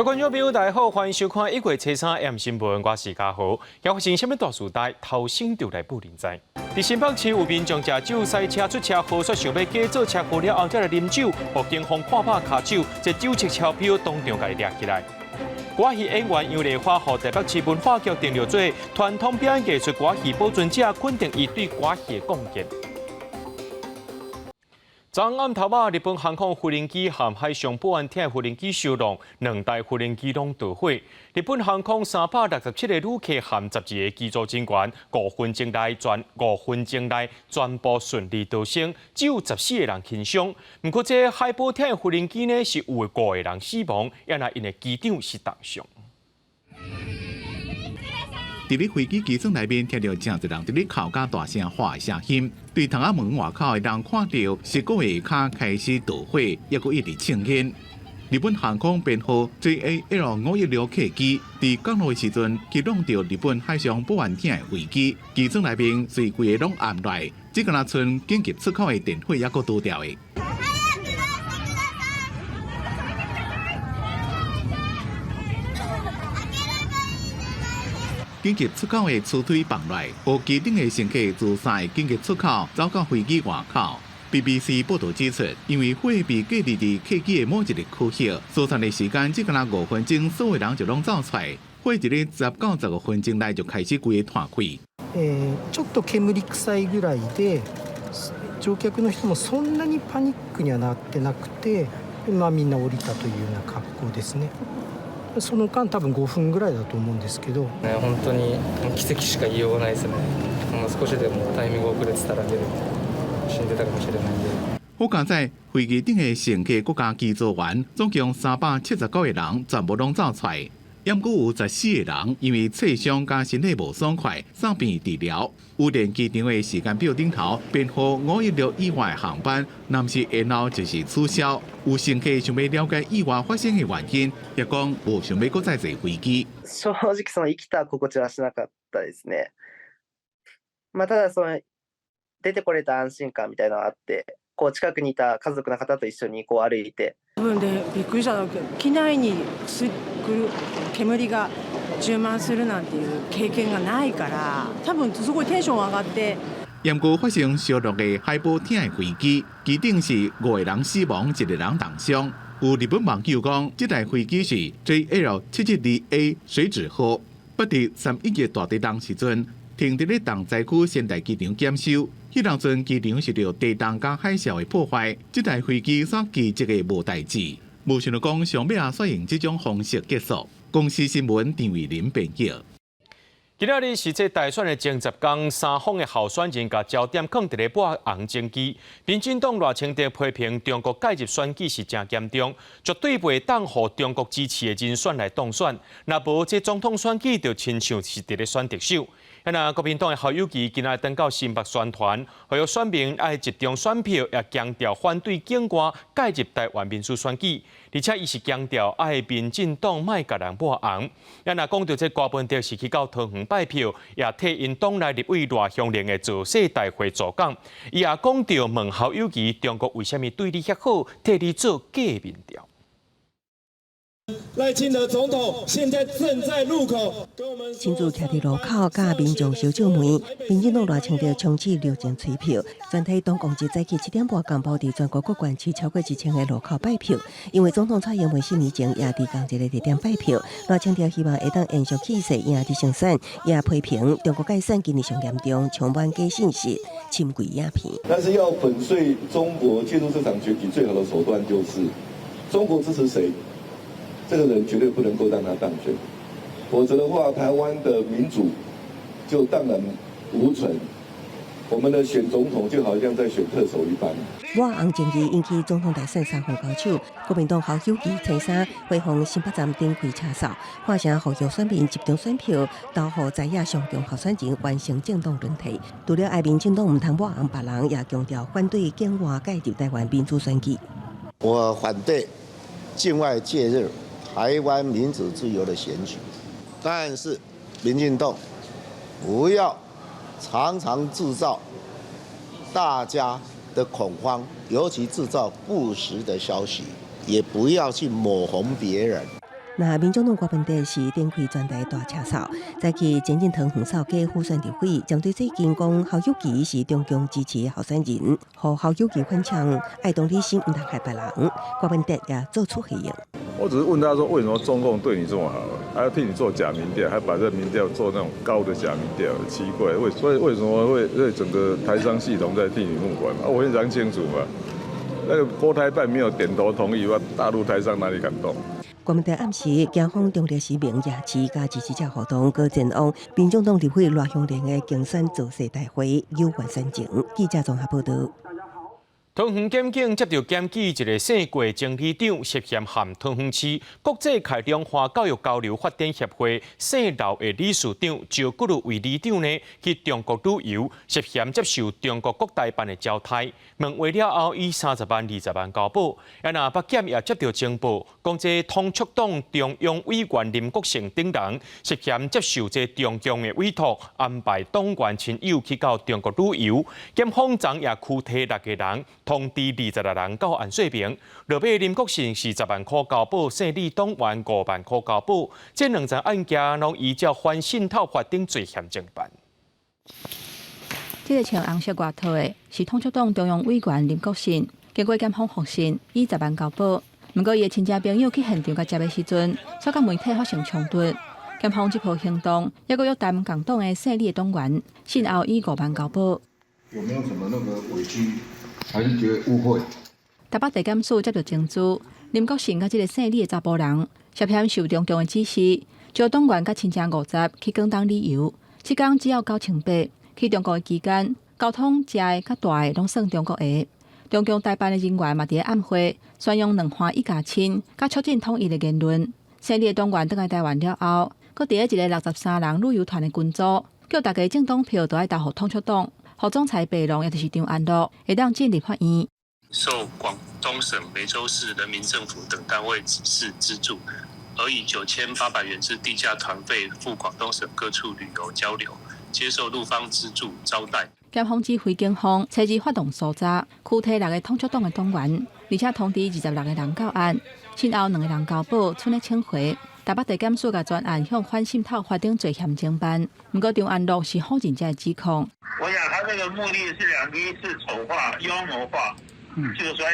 各位观众朋友，大家好，欢迎收看1月3日 M 新闻，我是嘉豪。要发生什么大事代，头先就来不灵在。在新北市有民众驾酒赛车出车祸，说想要假做车祸了后再来啉酒，被警方看拍卡手，这酒测钞票当场给抓起来。歌戏演员杨丽花和台北市文化局订了做传统表演艺术歌戏保存者，肯定伊对歌戏的贡献。昨暗头仔，日本航空无人机和海上保安厅无人机相撞，2台无人机拢墜毁。日本航空367个旅客和12个机组人员，5分钟内全部顺利逃生，只有14个人轻伤。不过，这海保厅无人机呢是有5个人死亡，也那因的机长是重伤。伫咧飞机机舱内面，听到正一人伫咧哭甲大声喊的声音。对窗仔门外口的人看到19个脚开始倒毁，抑阁一直呛烟。日本航空编号 JAL516 客机伫降落的时阵，击撞到日本海上保安厅的飞机，机舱内面随规个拢暗来，只敢若剩紧急出口的电火抑阁拄掉的。紧急出口的出推放来，和机顶的乘客自3个紧急出口走到飞机外口。BBC 报道指出，因为火被隔离伫客機的某一个区域，疏散的时間只敢若5分鐘，所有人就拢走出来。火伫咧10到15分鐘內就開始規個炭開。ちょっと煙臭いぐらいで、乗客の人もそんなにパニックにはなってなくて、みんな降りたというような格好ですね。その間多分5分ぐらいだと思うんですけど。本当に奇跡しか言いようがないですね。少しでもタイミング遅れてたら死んでたかもしれないんで。好加在飞机顶的乘客国家机组员总共379个人，全部拢走出来。也过有14个人因为刺伤加身体无爽快，送病治疗。羽田机场的时间表顶头，编号516以外的航班，若是延后就是取消。有乘客想要了解意外发生的原因，也讲无想要再坐飛機。正直生きた心地はしなかったですね。ただ出てこれた安心感みたいなのがあって、近くにいた家族の方と一緒に歩いて。自分でびっくりしたのが機内に来る煙が充満するなんていう経験がないから、多分すごいテンション上がって。严过发生烧落的海保厅的飞机，机顶是5个人死亡，1个人重伤。有日本网友讲，这台飞机是 JL772A 水纸号，不伫31日大地震时阵，停伫咧东西区仙台机场检修。迄当阵机场受到地震加海啸的破坏，这台飞机煞机这个无代志。无想到讲，上尾也选用这种方式结束。公司新闻张伟林编辑。今仔日是这大选的前10天，三方的候选人甲焦点放伫咧抹红政绩。民进党赖清德批评中国介入选举是真严重，绝对袂当互中国支持的人选来当选。若无，这总统选举就亲像是伫咧选特首。那国民党的侯友宜今仔登到新北宣传，呼吁选民爱集中选票，也强调反对境外介入台湾民主选举，而且伊是强调爱民进党莫甲人抹红。那讲到这郭文哲是去到桃园拜票，也替因党内立委赖香玲的造势大会助讲，伊也讲到问侯友宜，中国为什么对你遐好，替你做假民调？赖清德总统现在正在路口，亲自徛伫路口，甲民众小酒梅。民进党赖清德冲刺6千催票，全体党公职早起7点半公布伫全国各县市超过1000个路口拜票。因为总统蔡英文4年前也伫同一个地点拜票，赖清德希望会当延续气势，赢伫胜选，也批评中国介选今年上严重，充满假信息，深贵鸦片。但是要粉碎中国介入这场选举最好的手段就是中国支持谁？这个人绝对不能够让他当选，否则的话，台湾的民主就荡然无存。我们的选总统就好像在选特首一般。抹红政绩引起总统大选3号交手，国民党侯友宜初三回访新北站顶开车扫，喊声呼吁选民集中选票，投予在野上中候选人完成政党轮替。除了爱民进党唔通抹红别人，也强调反对境外介入台湾民主选举。我反对境外介入台湾民主自由的选举，但是民进党不要常常制造大家的恐慌，尤其制造不实的消息，也不要去抹红别人。那民众党国本地是展开专题大车扫，在去前进堂黄扫街副选立会，针对最近讲侯友宜是中共支持的候选人，和侯友宜反呛爱动理性唔通害别人，国本地也做出回应。我只是问他说，为什么中共对你这么好，还要替你做假民调，还把这民调做那种高的假民调，奇怪，所以为什么会整个台商系统在替你募款嘛？我非常清楚嘛，那个国台办没有点头同意，我大陆台商哪里敢动？国民党暗时警方中烈市民夜市加支持者活动，搁前往民众党立会赖香莲的竞选造势大会有完善前。记者综合报道。桃园检警接到检举，一个姓郭经理长涉嫌含桃园市国际开中华教育交流发展协会姓刘的理事长赵骨如为理长呢，去中国旅游，涉嫌接受中国国台办的招待，问话了后以30万、20万交保。那北检也接到情报，讲这通促党中央委员林国成等人涉嫌接受这中共的委托，安排党员亲友去到中国旅游。检方昨也拘提6个人。通知26人到案说明，落尾林国成是10万块交保，姓李党员5万块交保。这2件案件拢依照反渗透法等罪嫌侦办。这个穿红色外套的是通促党中央委员林国成，经过检方核实，以10万交保。不过，伊的亲戚朋友去现场甲接的时阵，所甲媒体发生冲突。检方这波行动，也个约谈共党的姓李的党员，信后以5万交保。有没有什么那个委屈？还是觉得误会。台北地检署接到证据，林国成甲这个姓李的查甫人涉嫌受中共的指示，招党员甲亲戚50去广东旅游，7天只要9800。去中国的期间，交通、食的较大的拢算中国的。中共台办的人员嘛，伫暗会宣扬两岸一家亲，甲促进统一的言论。姓李的党员倒来台湾了后，佮伫一个63人旅游团的群组，叫大家政党票都爱投互通促党。副总裁北龙也就是张安乐，会当进立法院。受广东省梅州市人民政府等单位指示资助，而以9800元之低价团费赴广东省各处旅游交流，接受陆方资助招待。检方指挥警方初日发动搜查，拘提6个通促党的党员，而且通知26个人到案，先后2个人交保，剩的请回。台北地检署甲专案向反渗透法定罪嫌侦办，不过张安乐是否认这个指控。我想他这个目的是2个，一是丑化、妖魔化，就是说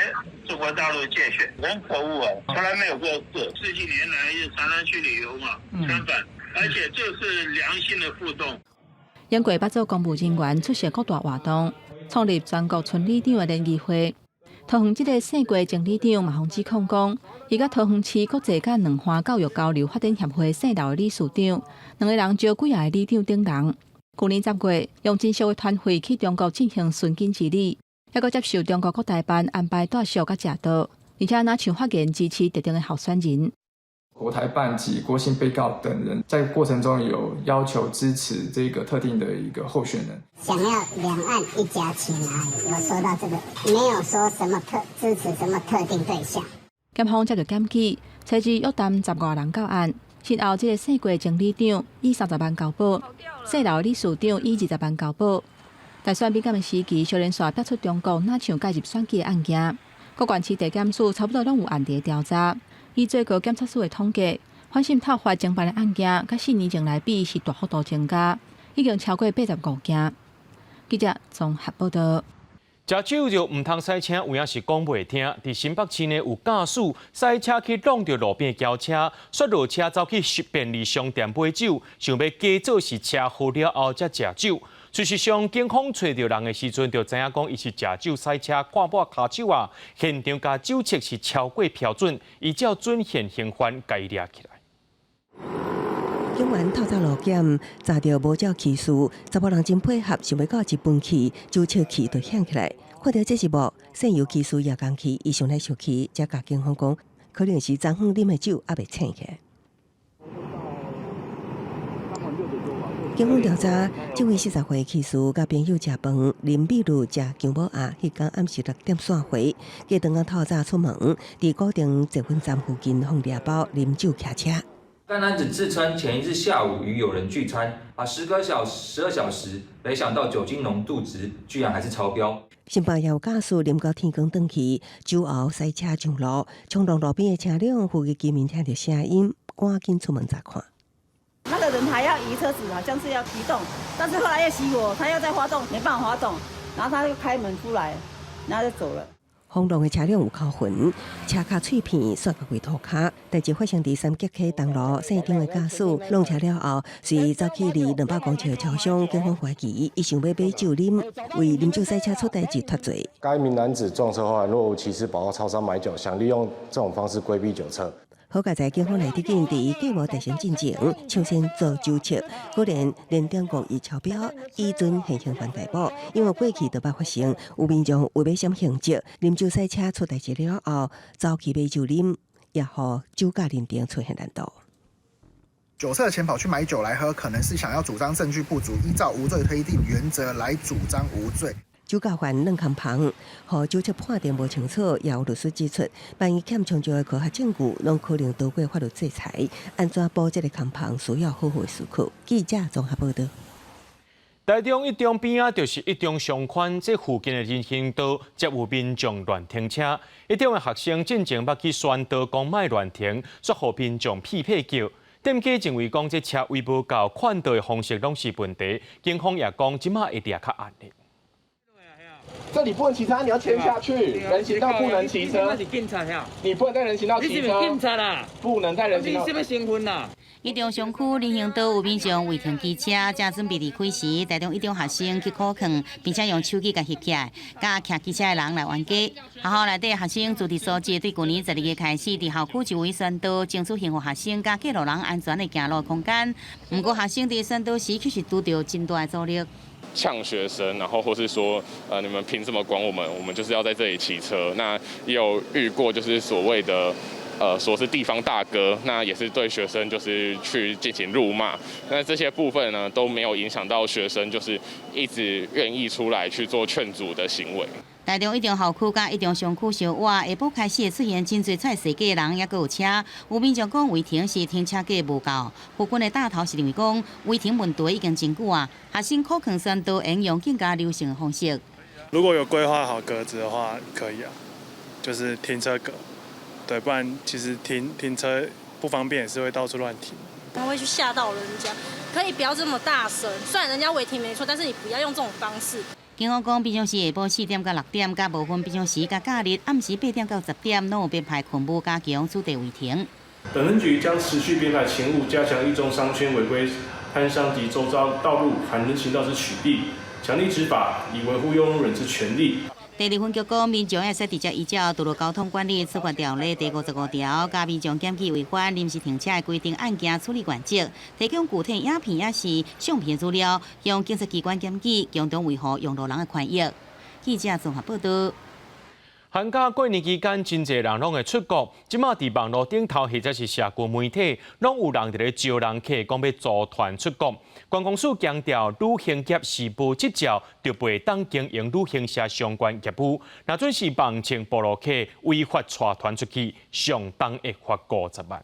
中国大陆借选，很可恶啊，从来没有过事。10几年来也常常去旅游嘛，相反，而且这是良性的互动。因过8组公务人员出席各大活动，创立全国村里长的联谊会。桃园这个姓郭前里长嘛，指控讲，伊甲桃园市国际甲两岸教育交流发展协会姓刘的理事长，2个人招几个理长等人。去年10月，用真俗的团费去中国进行顺境之旅，还阁接受中国国台办安排住宿甲食到，而且拿像发言支持特定的候选人。国台办及郭姓被告等人在过程中有要求支持这个特定的一个候选人，想要两岸一家亲啊，有说到这个，没有说什么支持什么特定对象。检方接到检举，初日约谈15人到案，先后这个姓郭前里长以30万交保，姓刘理事长以20万交保。大选敏感的时期，小连续逼出中国哪像介入选举的案件，各县市地检署差不多拢有案底调查。以最高检察署的统计，反渗透法侦办的案件，甲4年前来比是大幅度增加，已经超过85件。记者综合报道。食酒就唔通驶车，有影是讲袂听。伫新北市呢，有驾驶驶车去撞到路边轿车，摔落车走去便利商店买酒，想要假做是车祸了后才食酒。事实上，警方找到人的时阵，就知影讲伊是食酒驶车，看破卡酒啊。现场甲酒测是超过标准，依照准现行犯该抓起来。警员透早路检，查到无照骑士，查某人真配合，想要到一分去，酒测器就响起来。看到这一幕，姓尤骑士也讲起，伊上来生气，才甲警方讲，可能是昨昏啉的酒还未醒起来。警方调查，这位40岁骑士甲朋友食饭，林美如食姜母鸭，迄天暗时6点散回，计当透早出门，伫固定结婚站附近放猎包啉酒骑车。该男子自称前一日下午与友人聚餐，把时隔12小时，没想到酒精浓度值居然还是超标。新北也有驾驶啉到天光转去，酒后驶车上路，冲撞路边的车辆，附近居民听到声音，赶紧出门查看。那个人还要移车子，好像是要移动，但是后来又熄火，他要再发动，没办法发动，然后他就开门出来，然后就走了。轰动的车辆有扣痕，车卡碎片刷到过涂骹。代志发生伫三吉溪东路，现场的驾驶弄车了后，是走去离200公尺的超商，警方怀疑伊想要买酒啉，为啉酒赛车出代志脱罪。该名男子撞车后若无其事跑到超商买酒，想利用这种方式规避酒测。好佳在警方来得紧，伫计划执行进前，抢先做酒测，果然连点故意超标，依准现行犯逮捕。因为过去就捌发生有民众为要闪刑责，啉酒赛车出代志了后，走去买酒啉，也互酒驾认定出现难度。酒测前跑去买酒来喝，可能是想要主张证据不足，依照无罪推定原则来主张无罪。酒驾犯软空旁，互酒测判定无清楚，也有律师指出，万一欠充足的科学证据，拢可能逃过法律制裁。安怎补这个空旁，需要好好思考。记者综合报道。台中一中边啊，就是一中商圈这附近的人行道，则有民众乱停车。一中的学生进前捌去宣导讲卖乱停，却互民众屁叫。店家认为讲这车位无够宽道的方式拢是问题，警方也讲即马一定较压力。这里不能骑车，你要牵下去。人行道不能骑车。你不能在人行道骑车。警察啦！不能在人行道。你什么身份啦？一中商区人行道有民众违停机车，正准备离开时，台中一中学生去苦劝，并且用手机甲翕起来，甲骑机车的人来冤家。学校内底学生主题所记对去年12月开始，伫校区周围宣导，争取幸福学生甲过路人安全的行路空间。不过学生伫宣导时，却是拄到真大的阻力。呛学生，然后或是说，你们凭什么管我们？我们就是要在这里骑车。那也有遇过，就是所谓的，说是地方大哥，那也是对学生就是去进行辱骂。那这些部分呢，都没有影响到学生，就是一直愿意出来去做劝阻的行为。台中一中校区甲一中商区相外，下晡开始会出现真侪菜市价的人，也阁有车。有民众讲违停是停车价无够，附近的大头是认为讲违停问题已经真久啊。学生苦劝宣导应用更加流行的方式。如果有规划好格子的话，可以啊，就是停车格，对，不然其实停车不方便，也是会到处乱停。他会去吓到人家，可以不要这么大声。虽然人家违停没错，但是你不要用这种方式。警方讲，平常时下晡4点到6点，甲部分平常时甲假日暗时8点到10点，拢有编排勤务加强驻地违停。本分局将持续编排勤务，加强一中商圈违规摊商及周遭道路反人行道之取缔，强力执法，以维护用路人之权利。第二分局讲，民众会使直接依照《道路交通管理处罚条例》第55条，甲民众检举违反临时停车的规定案件处理原则，提供具体影片也是相片资料，向警察机关检举，共同维护用路人的权益。记者综合报道。寒假过年期间，真侪人拢会出国。即马伫网络顶头或者是社群媒体，拢有人伫咧招人客，讲要组团出国。观光署强调，旅行业是无执照，就袂当经营旅行社相关业务。若准是网签部落客违法带团出去，相当会罚50万。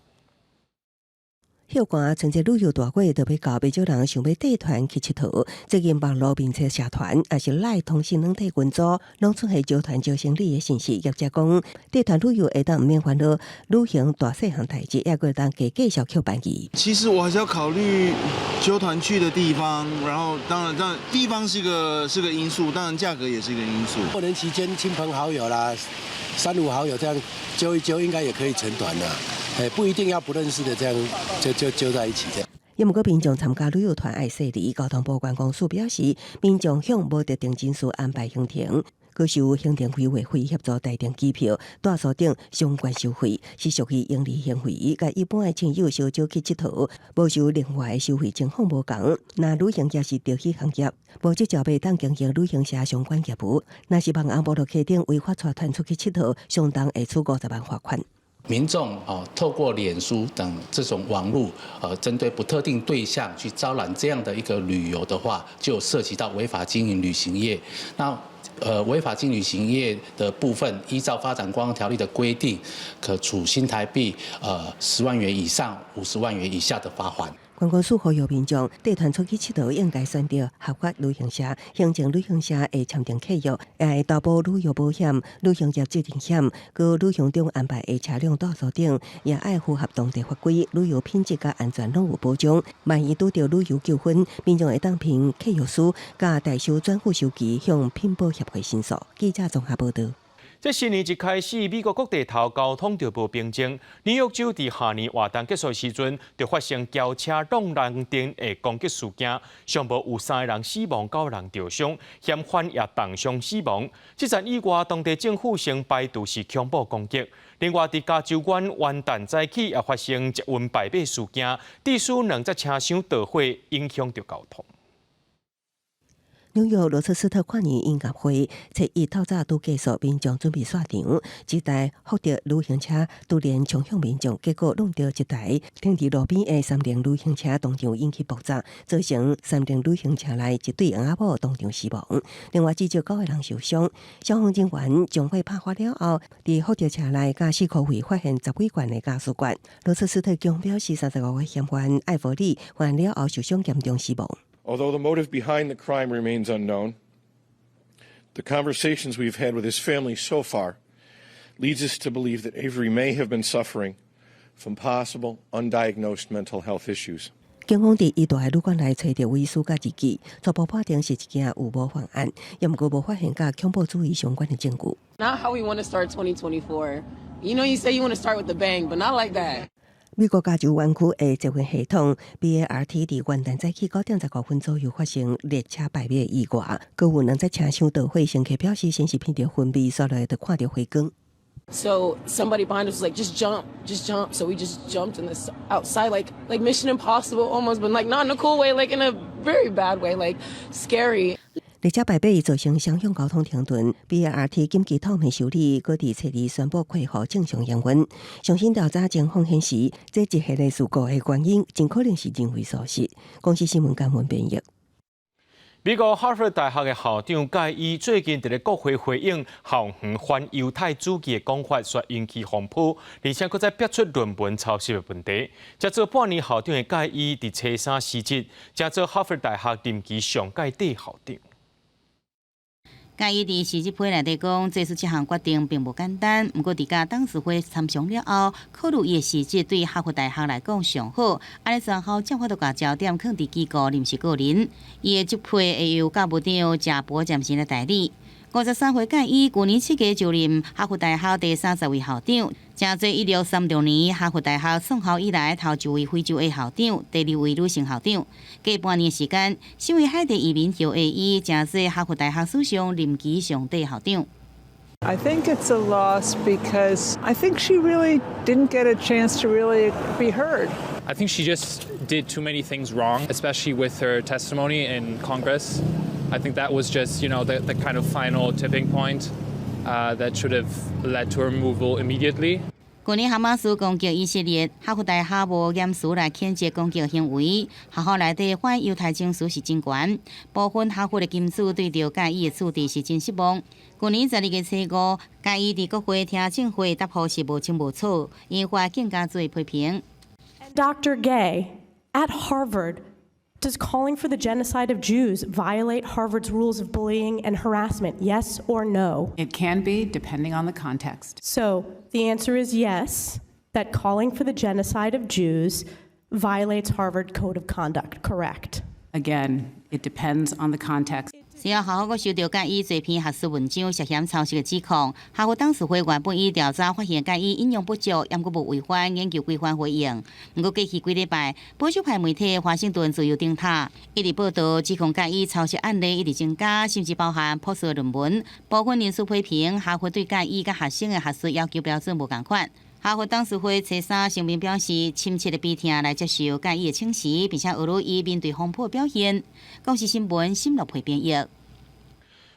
休寒春节旅游大过，特别到不少人想要带团去佚佗。最近网络并且社团，也是赖通讯软体群组，拢出现招团招行李的信息。业者讲，带团旅游会当唔免烦恼旅行大细项代志，也会当加介绍扣班机。其实我还是要考虑揪团去的地方，然后当然地方是个因素，当然价格也是一个因素。过年期间，亲朋好友啦，3、5好友这样揪一揪，应该也可以成团的。不一定要不认识的这样就揪在一起这样。也毋过民众参加旅游团爱细腻，交通部观光署表示，民众向无特定人数安排行程，可收行程费会协助代订机票、住宿等相关收费，是属于盈利行为，甲一般的亲友小酒去佚佗，无收另外的收费情况无同。那旅行业是特许行业，无执照袂当经营旅行社相关业务。若是网红部落客等违法带团出去佚佗，相当会处50万罚款。民众透过脸书等这种网络针对不特定对象去招揽这样的一个旅游的话，就涉及到违法经营旅行业。那违法经营旅行业的部分，依照发展观光条例的规定，可处新台币10万元以上50万元以下的罚款。观光署呼吁民众，带团出去佚佗应该选择合法旅行社，行政旅行社会签订契约，会投保旅游保险、旅行业责任险，佮旅行中安排的车辆住宿等，也爱符合当地法规，旅游品质甲安全拢有保障。万一拄到旅游纠纷，民众会当凭契约书甲代收转付收据向品保协会申诉。记者综合报道。这新年一开始，美国各地头交通就无平静。纽约州伫下年活动结束时阵，就发生轿车撞人灯的攻击事件，上无有3个人死亡，9人受伤，嫌犯也重伤死亡。这站以外，当地政府先排除是恐怖攻击。另外，伫加州县元旦早起也发生捷运败马事件，致使2只车厢导火，影响到交通。纽约罗彻斯特跨年音乐会初一透早拄结束，民众准备散场，一台福特旅行车突然冲向民众，结果弄到一台停伫路边的3辆旅行车，当场引起爆炸，造成3辆旅行车内一对翁仔某当场死亡，另外至少9个人受伤。消防人员将火拍发了后，伫福特车内驾驶库位发现10几罐的加速管。罗彻斯特强表示，35岁嫌犯艾弗里犯了后受伤严重死亡。Although the motive behind the crime remains unknown, the conversations we've had with his family so far leads us to believe that Avery may have been suffering from possible undiagnosed mental health issues. 警方伫伊住的旅馆内找到遗书甲日记，初步判定是一件有模犯案，也毋过无发现甲恐怖主义相关的证据。Not how we want to start 2024. You know, you say you want to start with the bang, but not like that. 美国加州湾区的捷运系统 BART 伫元旦早起9点15分左右发生列车败马意外，阁有2只车厢导火，乘客表示先是闻到烟味，所来就看到火光。So somebody behind us was like, just jump. So we just jumped in this outside, like Mission Impossible almost, but like not in a cool way, like in a very bad way, like scary. 列车败马造成双向交通停顿 ，BART 紧急透明修理，搁伫初二宣布恢复正常营运。上新调查情况显示，这一系列事故的原因真可能是人为所致。公司新闻监文编译。美国哈佛大学的校长盖伊最近伫咧国会回应校园反犹太主义的讲法，说引起风波，而且佫再逼出论文抄袭的问题。才做半年校长的盖伊伫初三辞职，才做哈佛大学任期上届底校长。介伊伫辞职批内底讲，做出这项决定并不简单。不过，伫甲董事会参详了后，考虑伊的辞职对哈佛大学来讲上好。安尼随后，政府就把焦点放伫机构，临时个人。伊的职批会由教务长贾博暂时来代理。53岁介伊，去年7月就任哈佛大学第30位校长，正做1636年哈佛大学创校以来头一位非洲裔校长，第2位女性校长。过半年时间，身为海地移民后的伊，正做哈佛大学史上任期上底校长。I think it's a loss because I think she really didn't get a chance to really be heard. I think she just did too many things wrong, especially with her testimony in Congress. I think that was just, the kind of final tipping point that should have led to her removal immediately. 去年哈马斯攻击以色列，哈佛大学无严肃来谴责攻击行为，学校内底反犹太情绪是真悬。部分哈佛的金主对着介伊的处置是真失望。去年12月初5，介伊伫国会听证会答复是无清无楚，引发更加多批评。Dr. Gay at Harvard. Does calling for the genocide of Jews violate Harvard's rules of bullying and harassment? Yes or no? It can be, depending on the context. So the answer is yes, that calling for the genocide of Jews violates Harvard Code of Conduct, correct? Again, it depends on the context. 随后，学校阁收到介伊多篇学术文章涉嫌抄袭的指控。哈佛董事会原本以调查发现介伊引用不足，也阁无违反研究规范回应。不过过去几礼拜，保守派媒体华盛顿自由电台一直报道指控介伊抄袭案例一直增加，甚至包含破碎论文。部分人士批评哈佛对介伊甲学生的学术要求标准无同款。哈佛董事会初三声明表示，深切的悲痛来接受介伊的请辞，并且俄罗伊面对风波表现。公司新闻新乐培编译。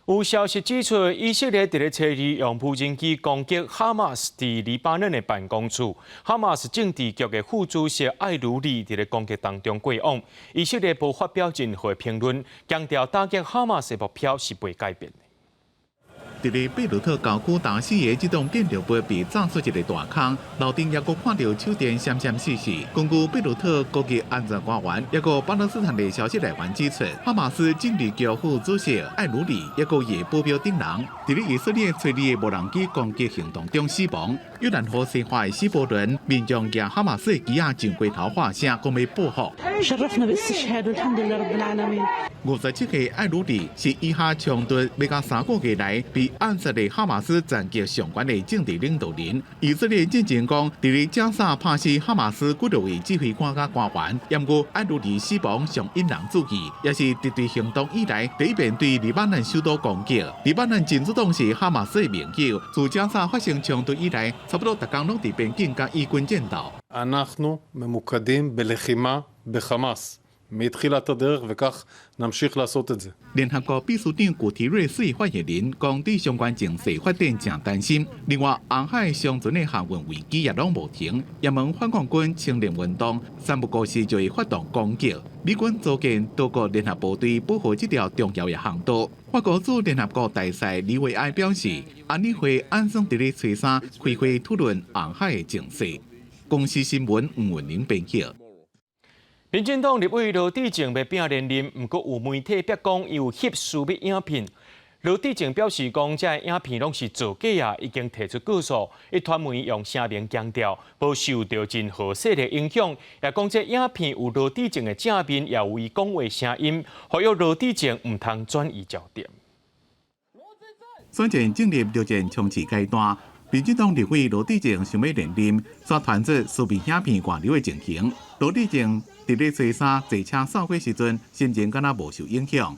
有消息指出，以色列伫咧初二用无人机攻击哈马斯伫黎巴嫩的办公处，哈马斯政治局的副主席艾鲁里伫咧攻击当中过往。以色列无发表任何评论，强调打击哈马斯的目标是未改变的。伫咧贝鲁特郊区大四个这栋建筑物被炸出一个大坑，楼顶也阁看到手电闪闪烁烁。根据贝鲁特国际安全官员，也个巴勒斯坦的消息来源指出，哈马斯政治局副主席艾鲁里也个也保镖等人，伫咧以色列催利的无人机攻击行动中死亡。约旦河西岸的希伯伦民众举哈马斯的旗仔上街头发声，讲要报复。57岁艾鲁里是以下冲突要到3个月来被暗杀的哈马斯战绩上悬的政治领导人。以色列进前讲，伫咧加沙拍死哈马斯几多位指挥官甲官员，不过艾鲁里死亡上引人注意，也是敌对行动以来第一遍对黎巴嫩首都攻击。黎巴嫩真主党是哈马斯的盟友，自加沙发生冲突以来，差不多每天拢伫边境甲以军战斗。אנחנו ממוקדים בלחימה בחמאס. מתחילת הדרך וכך נמשיך לעשות את זה. 联合国秘书长古提瑞斯发言人讲，对相关情势发展正担心。另外，红海上船的航运危机也拢无停，也门反抗军清零运动3不五时就会发动攻击。美军组建多个联合部队保护这条重要的航道。法国驻联合国大使李维埃表示，安理会按算伫咧初三开会讨论红海的情势。公司新闻吴文玲编辑。民进党立委罗致政要拼连任，不过有媒体曝光伊有翕私密影片。罗致政表示讲，这影片拢是造假啊，已经提出告诉。一传媒用声明强调，无受到任何势力影响，也讲这影片有罗致政的正面，也有伊讲话声音，呼吁罗致政唔通转移焦点。选战进入六战冲刺阶段。民进党立委罗致政想要连任，却传出私密影片外流的情形。罗致政伫咧初三坐车扫过时阵，心情敢若无受影响。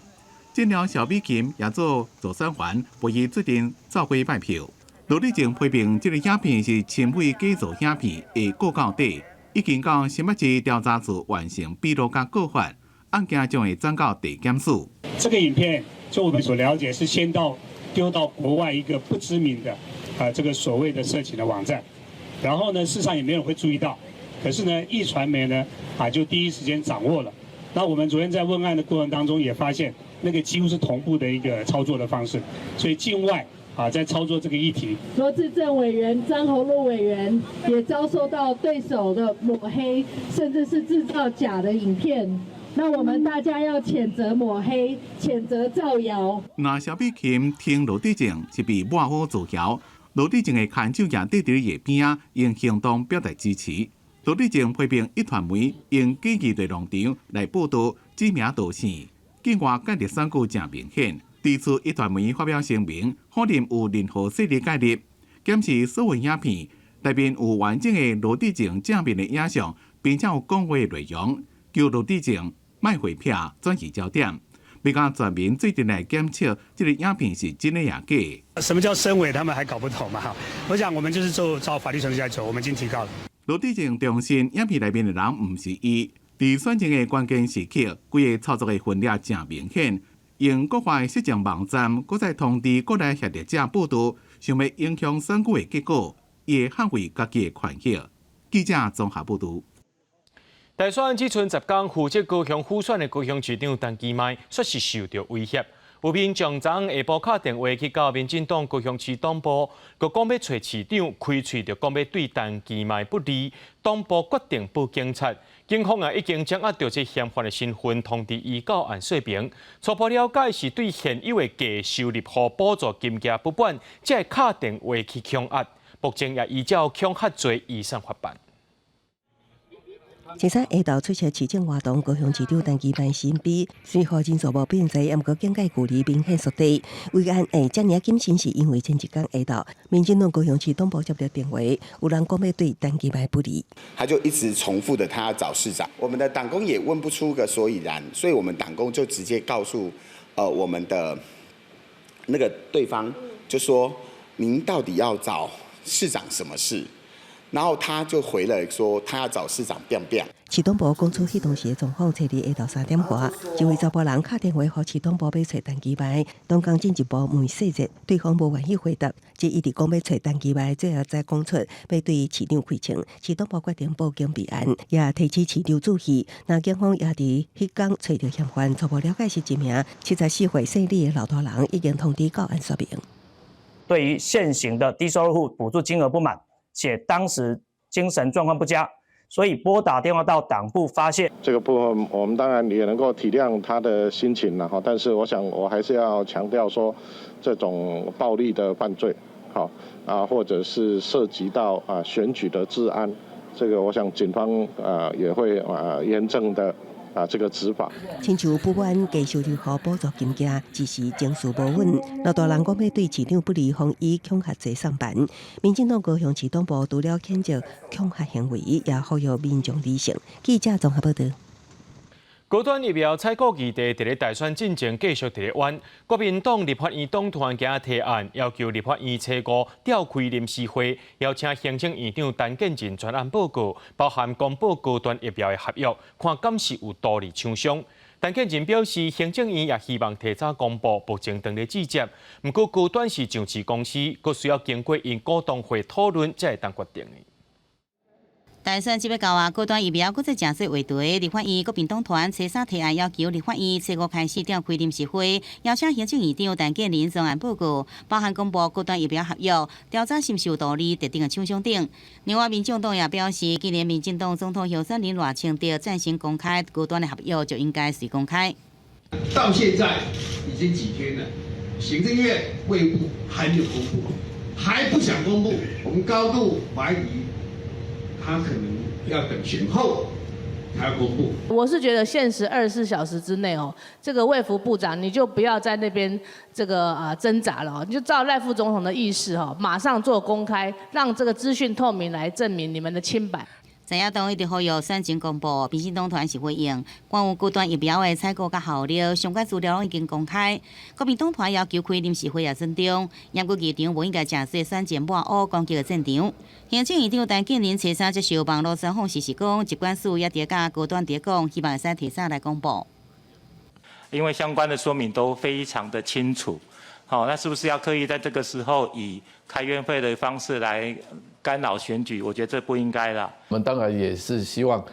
进了小美琴也做助选团，陪伊决定走过拜票。罗致政批评这个影片是亲为假造影片的告到底，已经到新北市调查处完成笔录甲告发，案件将会转到地检署。这个影片，就我们所了解，是先丢到国外一个不知名的。这个所谓的色情的网站，然后呢，事实上也没有人会注意到，可是呢，壹传媒呢，就第一时间掌握了。那我们昨天在问案的过程当中也发现，那个几乎是同步的一个操作的方式，所以境外在操作这个议题。罗致政委员、张宏陆委员也遭受到对手的抹黑，甚至是制造假的影片。那我们大家要谴责抹黑，谴责造谣。那小美琴听罗致政是被抹黑造谣。罗致政的牵手也对伫叶边啊，用行动表达支持。罗致政批评壹传媒用假议内容场来报道指名道姓，境外间谍选举正明显。指出壹传媒发表声明，否认有任何势力介入，检视所有影片内面有完整的罗致政正面的影像，并且有讲话的内容，叫罗致政卖回撇转移焦点。要讲全民最近来检测这个影片是真的也假。什么叫深伪？他们还搞不懂嘛？哈，我想我们就是照法律程序来走，我们已经提告了。罗致政重申，影片内面的人唔是伊。在选情的关键时刻，规个操作的分裂正明显。用国外实情网站，搁再通知国内协力者报道，想要影响选举的结果，也捍卫家己的权益。记者综合报道。大选只剩10天，负责高雄府选的高雄市长陈其迈说是受到威胁。有民众昨下晡打电话去到民进党高雄市党部，佮讲要找市长，开喙就讲要对陈其迈不利。党部决定报警察，警方已经掌握到这嫌犯的身份，通知伊到案说明。初步了解是对现有的假收入户补助金额不满，才会打电话去恐吓。目前也依照恐吓罪移送法办。前3下昼出席市政活动，高雄市长陈其迈身边，虽然人数无变侪，不过警戒距离明显缩低。为安遮尔谨慎，是因为前一天下昼，民进党高雄市党部接到电话，有人讲要对陈其迈不利。他就一直重复的他要找市长，我们的党工也问不出个所以然，所以我们党工就直接告诉我们的那个对方，就说您到底要找市长什么事？然后他就回了说，他要找市长变变。市党部讲出迄当时的状况，找伫下昼3点外，一位查甫人打电话予市党部要找陈其迈，当讲进一步问细节，对方无愿意回答，即一直讲要找陈其迈，最后才讲出要对市长开枪。市党部决定报警备案，也提起市长注意。那警方也伫迄天找到嫌犯，初步了解是一名74岁姓李的老大人，已经通知到案说明。对于现行的低收入户补助金额不满，且当时精神状况不佳，所以拨打电话到党部发泄。这个部分我们当然也能够体谅他的心情了哈，但是我想我还是要强调说，这种暴力的犯罪，好或者是涉及到选举的治安，这个我想警方也会严正的。这个执法，亲像不满继续留予补助金额，一时情绪无稳。老大人讲要对市长不利，防以恐吓罪上班。民进党高雄市党部除了谴责恐吓行为，也呼吁民众理性。记者综合报道。高端疫苗采购议题伫咧大选进程继续伫咧弯，国民党立法院党团今提案，要求立法院初五召开临时会，邀请行政院长陈建仁专案报告，包含公布高端疫苗的合约，看敢是有道理厂商。陈建仁表示，行政院也希望提早公布目前当咧季节，不过高端是上市公司，佫需要经过因股东会讨论才会当决定的。大选即要到啊，高端疫苗搁再正式话题，立法院国民党团初三提案要求立法院初五开始召开临时会，邀请行政院长陈建仁专案报告，包含公布高端疫苗合约、调查是毋是有道理特定的厂商等。另外，民众党也表示，今年民进党总统候选人赖清德赞成公开高端的合约，就应该随公开。到现在已经几天了，行政院卫部还没有公布，还不想公布，我们高度怀疑。他可能要等选后才要公布。我是觉得限时24小时之内这个卫福部长你就不要在那边这个挣扎了你就照赖副总统的意思马上做公开，让这个资讯透明来证明你们的清白。在野党一直呼吁选前公布，民进党团是回应，关于高端疫苗的采购甲效率，相关资料拢已经公开。国民党团要求开临时会也尊重，严估议场无应该正式选前抹黑攻击的战场。行政院长陈建仁初三接受网络专访时是讲，疾管署也伫甲高端伫讲，希望会使提早来公布。因为相关的说明都非常的清楚，好，那是不是要刻意在这个时候以开院会的方式来干扰选举？我觉得这不应该啦。我们当然也是希望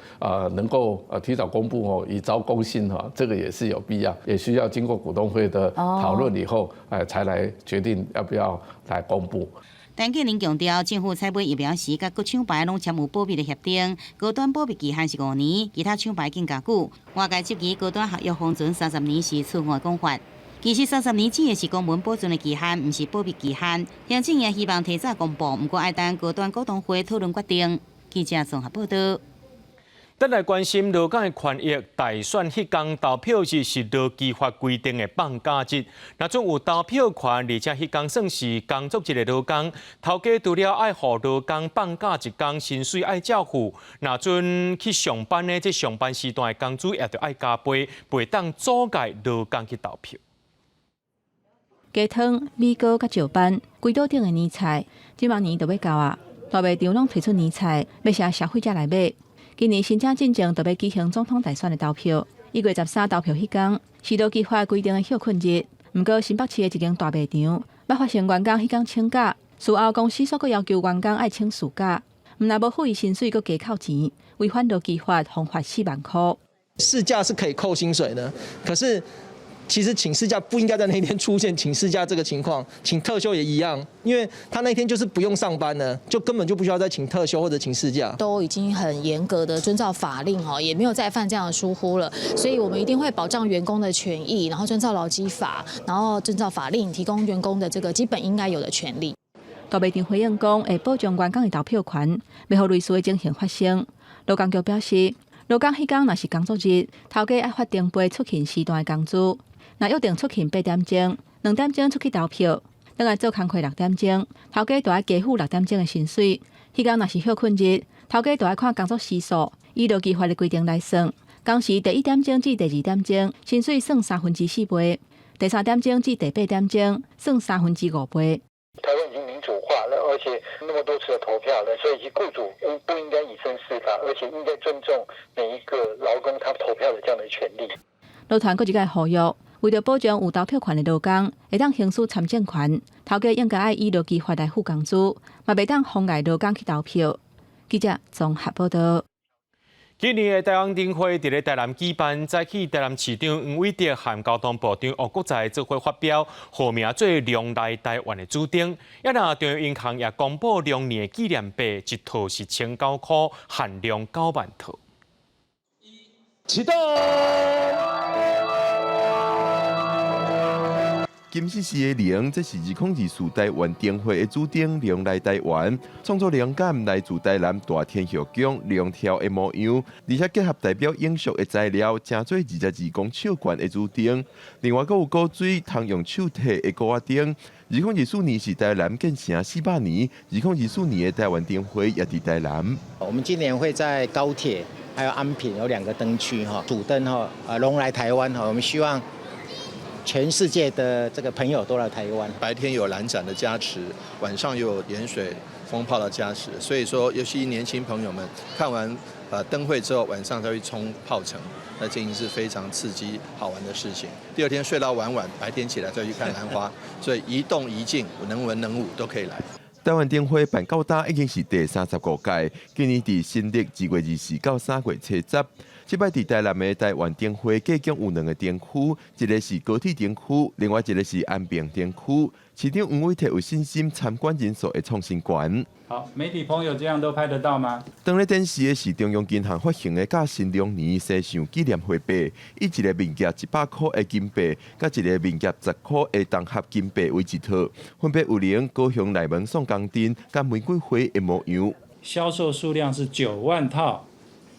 能够提早公布以昭公信这个也是有必要，也需要经过股东会的讨论以后才来决定要不要来公布。陈建仁强调，政府采买疫苗时，甲各厂牌拢签有保密的协定，高端保密期限是5年，其他厂牌更加久。外界质疑高端合约封存30年是出外讲法。其实30年指的是公文保存的期限，不是保密期限。行政院希望提早公布，不过要等高端股东会讨论决定。记者综合报道。咱来关心劳工的权益。大选迄天投票日是劳基法规定的放假日，若准有投票权，而且迄天算是工作日的劳工，头家除了爱互劳工放假一天，薪水爱照付，若准去上班呢，这上班时段的工资也着爱加倍，袂当阻碍劳工去投票。鸡汤、米糕甲石斑，规桌顶的年菜，即马年就要到啊！大卖场拢推出年菜，要请消费者来买。今年申请进程就要举行总统大选的投票，1月13投票迄天是劳基法规定的休困日。毋过新北市的一间大卖场，要发现员工迄天请假，事后公司所要求员工爱请事假，若无付伊薪水，佫加扣钱，违反劳基法，罚款4万块。事假是可以扣薪水的，可是其实请事假不应该在那一天出现请事假这个情况，请特休也一样，因为他那天就是不用上班了，就根本就不需要再请特休或者请事假。都已经很严格的遵照法令也没有再犯这样的疏忽了，所以我们一定会保障员工的权益，然后遵照劳基法，然后遵照法令，提供员工的这个基本应该有的权利。大卖场回应讲，会保障员工的投票权，袂互类似的情形发生。劳工局表示，劳工迄天若是工作日，头家爱发定赔出勤时段的工资。若约定出勤8点钟，2点钟出去投票，等来做工课6点钟，头家就要加付6点钟的薪水。迄天若是休困日，头家就要看工作时数，依劳基法的规定来算。工时第1点钟至第2点钟，薪水算4/4倍；第3点钟至第8点钟，算5/3倍。台湾已经民主化了，而且那么多次的投票了，所以其雇主不应该以身试法，而且应该尊重每一个劳工他投票的这样的权利。劳团佫一个呼吁。为了保障有投票权的劳工，会当行使参政权，头家应该爱依劳基法来付工资，嘛袂当妨碍劳工去投票。记者综合报道。今年的台湾灯会伫咧台南举办，早起台南市长黄伟哲和交通部长王国材做伙发表，号名做“龙来台湾”的主张。也那中央银行也公布龙年纪念币，一套是1,900块，限量9万套。启动。金氏氏的零，这是2024台湾灯会的主张，龙来台湾，创作灵感来自台南大天后宫两条的模样，而且结合代表影像的材料，成做22公尺悬的主灯。另外，还有古水通用手提的高灯。2024年是台南建成400年，2024年的台湾灯会也在台南。我们今年会在高铁还有安平有2个灯区主灯龙来台湾我们希望。全世界的这个朋友都来台湾，白天有蓝展的加持，晚上又有盐水风炮的加持，所以说，尤其年轻朋友们看完灯会之后，晚上再去冲炮城，那这已经是非常刺激好玩的事情。第二天睡到晚，白天起来再去看兰花，所以一动一静，能文能武都可以来。台湾灯会办到今已经是第35届，今年伫新历2月24到3月初10。这摆伫台南的台湾灯会，计共有2个灯区，一个是高铁灯区，另外一个是安平灯区。市长黄伟哲有信心参观人数会创新高。好，媒体朋友这样都拍得到吗？当咧电视的是中央银行发行的甲新龙年西上纪念会币，以一个面额100块的金币，甲一个面额10块的铜合金币为一套，分别有0高雄内门送钢钉、甲玫瑰花的模样。销售数量是9万套。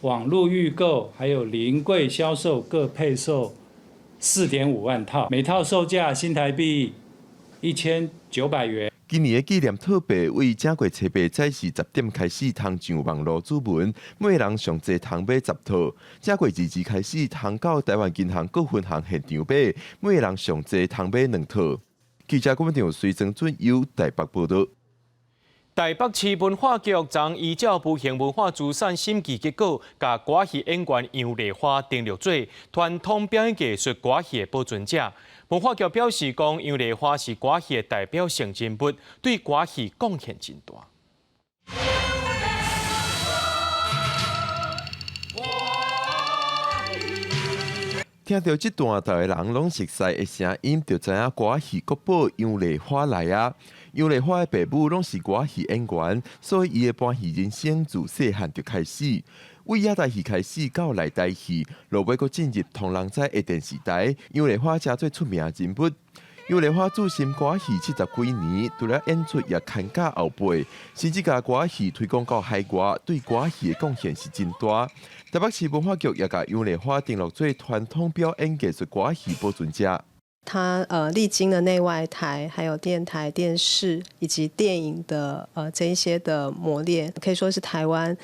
网络预购还有临柜销售各配售4.5万套，每套售价新台币1900元。今年的纪念套币为正月初8早时10点开始通上网络注文，每人上侪通买10套。正月22开始通到台湾银行各分行现场买，每人上侪通买2套。记者郭文长随曾准由台北报道。台北市文化局昨依照部县文化资产审计结果，甲歌戏演员杨丽花订立做传统表演艺术歌戏的保存者。文化局表示，讲杨丽花是歌戏的代表性人物，对歌戏贡献真大。听到这段台的人拢熟悉的声音，就知影歌戏国宝杨丽花来啊！杨丽花的父母拢是歌戏演员，所以伊的搬戏人生自细汉就开始。为野台戏开始到内台戏，落尾阁进入同人知的电视台。杨丽花真最出名人物。杨丽花驻心歌戏70几年，除了演出也看家后辈，甚至甲歌戏推广到海外，对歌戏的贡献是真大。台北市文化局也甲杨丽花订落做传统表演艺术歌戏保存者。他历经了内外台、还有电台、电视以及电影的这一些的磨练，可以说是台湾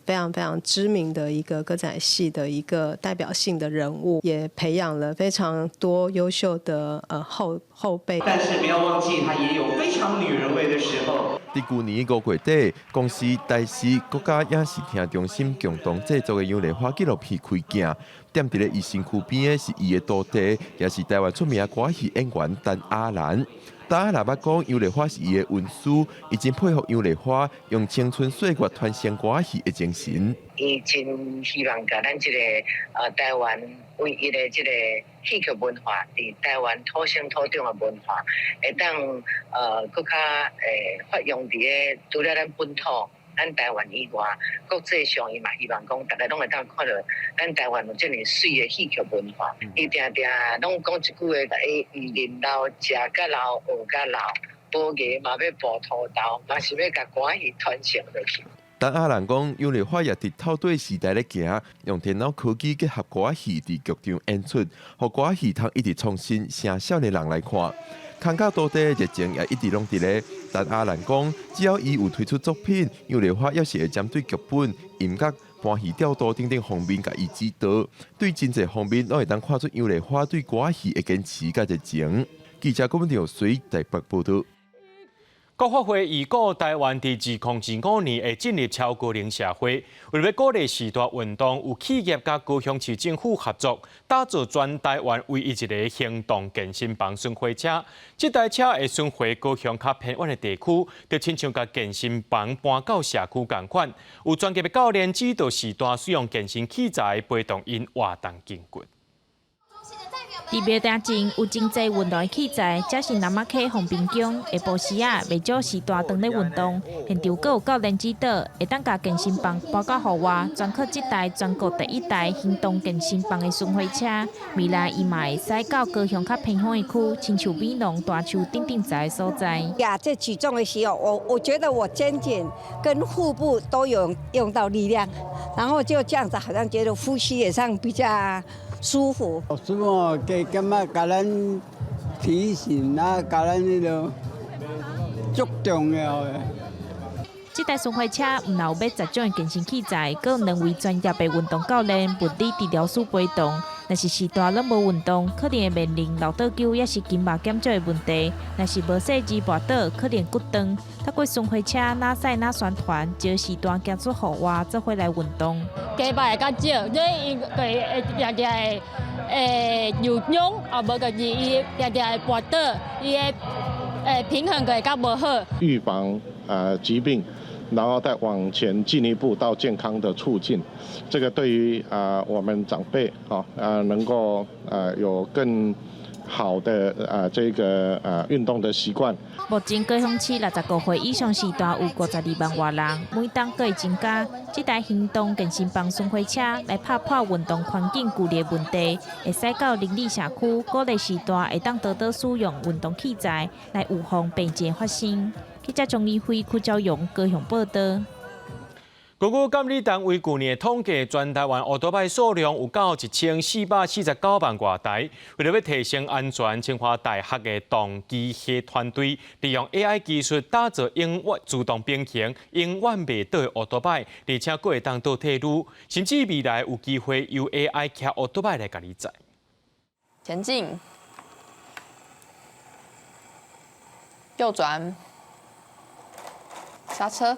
非常非常知名的一个歌仔戏的一个代表性的人物，也培养了非常多优秀的后辈。但是不要忘记，他也有非常女人味的时候。伫去年5月底，公司台视国家影视厅中心共同制作的杨丽花纪录片开镜。踮伫咧伊身躯边的是伊的徒弟，也是台湾出名歌戏演员陈阿兰。陈阿兰捌讲杨丽花是伊的恩师，伊真佩服杨丽花用青春岁月传承歌戏的精神。伊真希望甲咱这个台湾唯一的这个戏曲文化，伫台湾土生土长的文化，会当更加发扬伫咧除了咱本土。咱台湾以外，国际上伊嘛希望讲，大家拢会当看到咱台湾有这么水的戏剧文化。伊定定拢讲一句话，人老食甲老，学甲老，无艺嘛要补土豆，嘛是要甲歌戏传承落去。陈阿兰讲，杨丽花也伫透对时代咧行，用电脑科技结合歌戏伫剧场演出，互歌戏通一直创新，向少年人来看。看家徒弟的热情也一直拢伫咧。陈阿兰讲，只要伊有推出作品，杨丽花要是会针对剧本、音乐、搬戏调度等等方面甲伊指导，对真侪方面都会当看出杨丽花对歌戏的坚持甲热情。记者郭文长随台北报道。国发会预估台湾伫2025年会进入超高龄社会，为了鼓励时代运动，有企业甲高雄市政府合作，打造全台湾唯一一个行动健身房巡回车。这台车会巡回高雄较偏远的地区，就亲像甲健身房搬到社区同款，有专业的教练指导时代使用健身器材，陪同因活动筋骨。伫庙埕前有真侪运动的器材，这是南马溪红滨江下晡时未少时大当咧运动，现场阁有教练指导，会当甲健身房搬到户外，专靠这台全国第一台行动健身房的巡回车。未来伊嘛会使到高雄较偏远的区，亲像美浓、大树等等在的所在。呀，这举重的时候，我觉得我肩颈跟腹部都有用到力量，然后就这样子，好像觉得呼吸也上比较舒服。师傅给感觉甲咱提醒啊，甲咱迄个足重要的。这台巡回车唔但有买10种的健身器材，阁有2位专业的运动教练物理治疗师陪同。若是时大拢无运动，可能会面临老倒球，也是筋膜减少的问题。若是无细致跋倒，可能骨断。透过巡回车哪赛哪宣传，招时段行出户外，再回来运动。加排较少，所以伊会常常会有氧，啊无就是伊常常会跋倒，伊的平衡会较无好。预防疾病，然后再往前进一步到健康的促进，这个对于我们长辈能够有更好的这个运动的习惯。目前高雄市65岁以上时段有52万外人，每当可以增加。这台行动健身房巡回车来拍破运动环境距离问题，会使到邻里社区，鼓励时段会当多多使用运动器材来预防病症发生。记者钟义辉、邱昭勇高雄报道。高局监理单位去年的统计，全台湾奥多拜数量有到1449万多台。为了要提升安全，清华大学的动机械团队利用 AI 技术打造永远自动并行、永远袂倒的奥多拜，而且佫会当倒退路，甚至未来有机会由 AI 骑奥多拜来甲你载。前进，右转，刹车。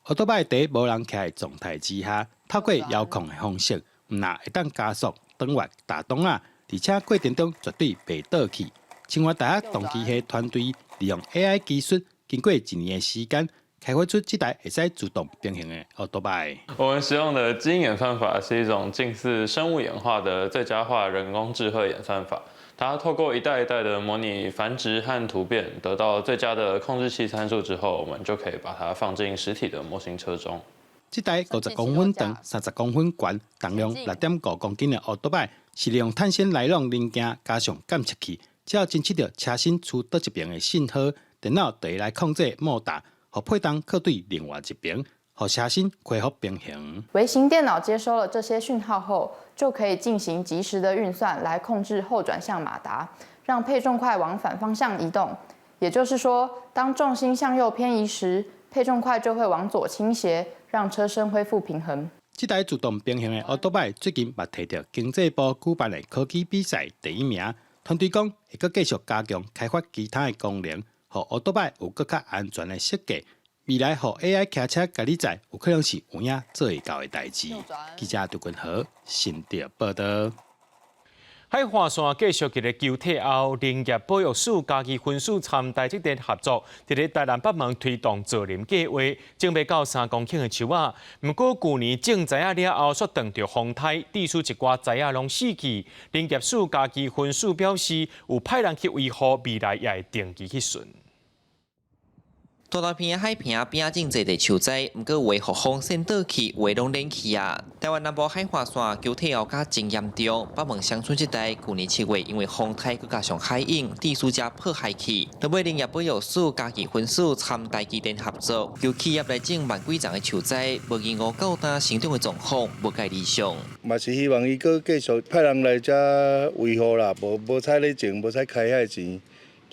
奥多拜在无人骑的状态之下，透过遥控的方式，唔但会当加速、转弯、打档啊，而且过程中绝对袂倒去。清华大学动机系团队利用 AI 技术，经过1年的时间，开发出这台会使自动并行的奥多拜。我们使用的基因演算法是一种近似生物演化的最佳化人工智慧演算法。它透过一代一代的模拟繁殖和突变，得到最佳的控制器参数之后，我们就可以把它放进实体的模型车中。这台50公分长、30公分宽、重量6.5公斤的奥多拜，是利用碳纤来拢零件加上感测器，只要侦测到车身处倒一边的信号，电脑就会来控制摩打，和配档靠对另外一边，和车身恢复平衡。微型电脑接收了这些讯号后，就可以进行即时的运算来控制后转向马达，让配重块往反方向移动。也就是说，当重心向右偏移时，配重块就会往左倾斜，让车身恢复平衡。这台自动并行的奥多拜最近也摕到经济部举办的科技比赛第1名。团队讲会阁继续加强开发其他的功能，让奥多拜有更较安全的设计。未来和 AI 骑车甲你载，有可能是有影做会到的代志。记者杜君豪新竹报道。海华线继续伫咧旧铁后，林业保育署家己分署参台积电合作，伫咧台南北门推动造林计划，种要到3公顷的树仔。不过去年种栽仔了后，却撞到风台，致使一寡栽仔拢死去。林业署家己分署表示，有派人去维护，未来也会定期去巡。大大片海平边种侪地树栽，毋过为复风先倒去，为拢冷去啊！台湾南部海华线桥体后加真严重，北门乡村一带去年7月因为风台佮加上海涌，地鼠家破坏去，就尾林业保育署家己分署参台积电合作，由企业来种万几丛的树栽，无疑5到担成长的状况无介理想。嘛是希望伊佮继续派人来遮维护啦，无采咧种，无采开遐钱。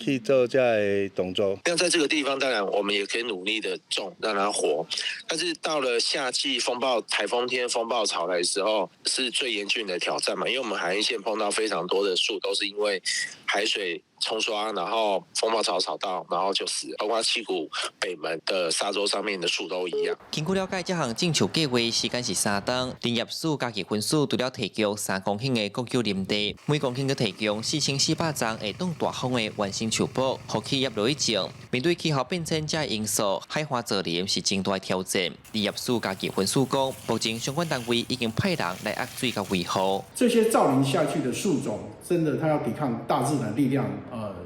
去做这的动作。那在这个地方，当然我们也可以努力的种，让它活。但是到了夏季风暴、台风天、风暴潮来的时候，是最严峻的挑战嘛，因为我们海岸线碰到非常多的树，都是因为海水冲刷，然后风暴潮扫到，然后就死了。包括七股、北门的沙洲上面的树都一样。经过了解，这项种树计划时间是3天，林业署家己分署除了提供3公顷的国有林地，每公顷佮提供4400丛会挡大风的原生树木，互企业落去种。面对气候变迁这因素，海花造林是真大挑战。林业署家己分署讲，目前相关单位已经派人来压水甲维护。这些造林下去的树种，真的它要抵抗大自然力量，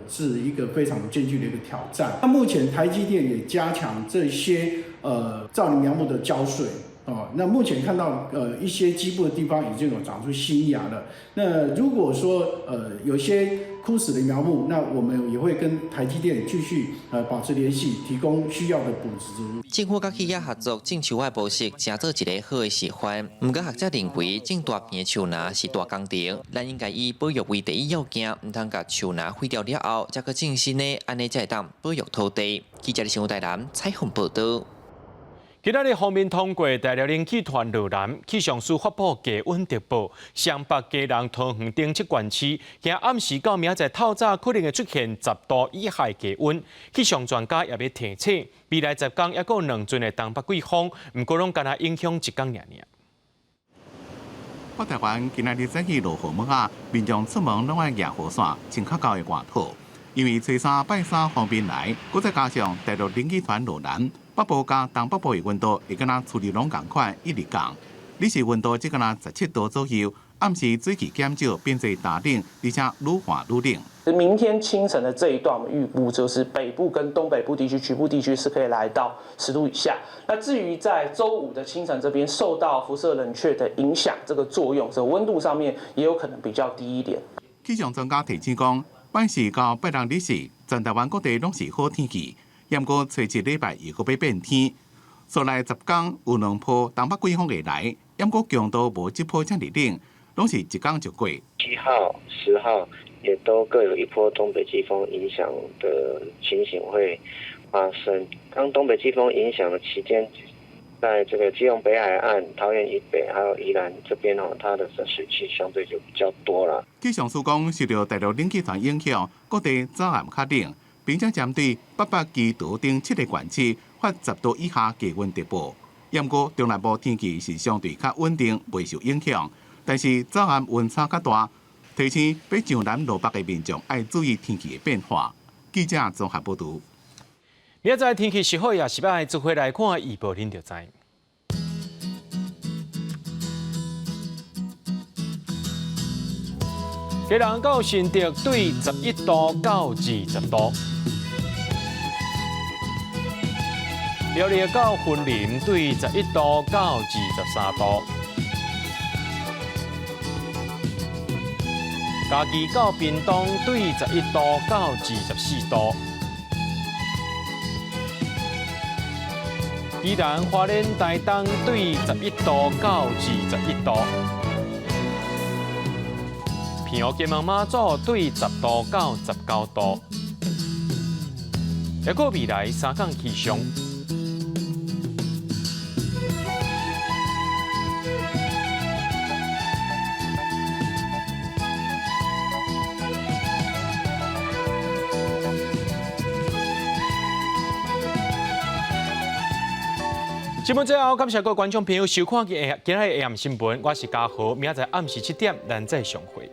是一个非常艰巨的一个挑战。那目前台积电也加强这些造林苗木的浇水。那目前看到一些基部的地方已经有长出新芽了。那如果说有些枯死的苗木，那我们也会跟台积电继续保持联系，提供需要的补助。政府甲企业合作种树的模式，成做一个好的示范。不过学者认为，种大片的树林是大工程，咱应该以保育为第一要件，唔通甲树林毁掉了后，再去种新的，安尼才会当保育土地。记者李新台南采访报道。今日方面通过大辽冷气团落南，气象署发布低温特报，湘北基隆桃园等7县市，今暗时到明仔透早可能会出现10度以下低温。气象专家也要提醒，未来10天还有2阵的东北季风，不过拢敢若影响1天尔。北台湾今日早起落雨末啊，民众出门拢爱举雨伞，穿较高的外套，因为初三拜三方面来，搁再加上大陆冷气团落南。北部加东北部的温度会跟咱处理拢同款，1日降。日时温度只跟咱17度左右，暗时水汽减少，变做大冷，而且愈滑愈冷。明天清晨的这一段，我们预估就是北部跟东北部地区局部地区是可以来到10度以下。那至于在周5的清晨这边，受到辐射冷却的影响，这个作用，所以温度上面也有可能比较低一点。气象专家提醒讲，万事到8日日时，全台湾各地拢是好天气。不过，初1礼拜又搁要变天，所来10天有2波东北季风会来，不过强度无这波这么冷，拢是1天就过。7号、10号也都各有1波东北季风影响的情形会发生。当东北季风影响的期间，在这个基隆北海岸、桃园以北还有宜兰这边它的水汽相对就比较多了。气象署讲，受到大陆冷气团影响，各地早晚较冷。并且针对北北基桃等7个县市发10度以下低温特报。不过中南部天气是相对较稳定，未受影响，但是早晚温差较大，提醒北上南落北的民众要注意天气的变化。记者综合报道。明仔天气是好也是歹，做回来看预报，恁就知。基隆到新竹对11度到20度。苗栗到云林对11度到23度，嘉义到屏东对11度到24度，宜兰花莲台东对11度到21度，平湖金门马祖对10度到19度，还有未来3天气象。新闻最后，感谢各位观众朋友收看今日的 AM 新闻，我是嘉豪，明仔载暗时7点，咱再相会。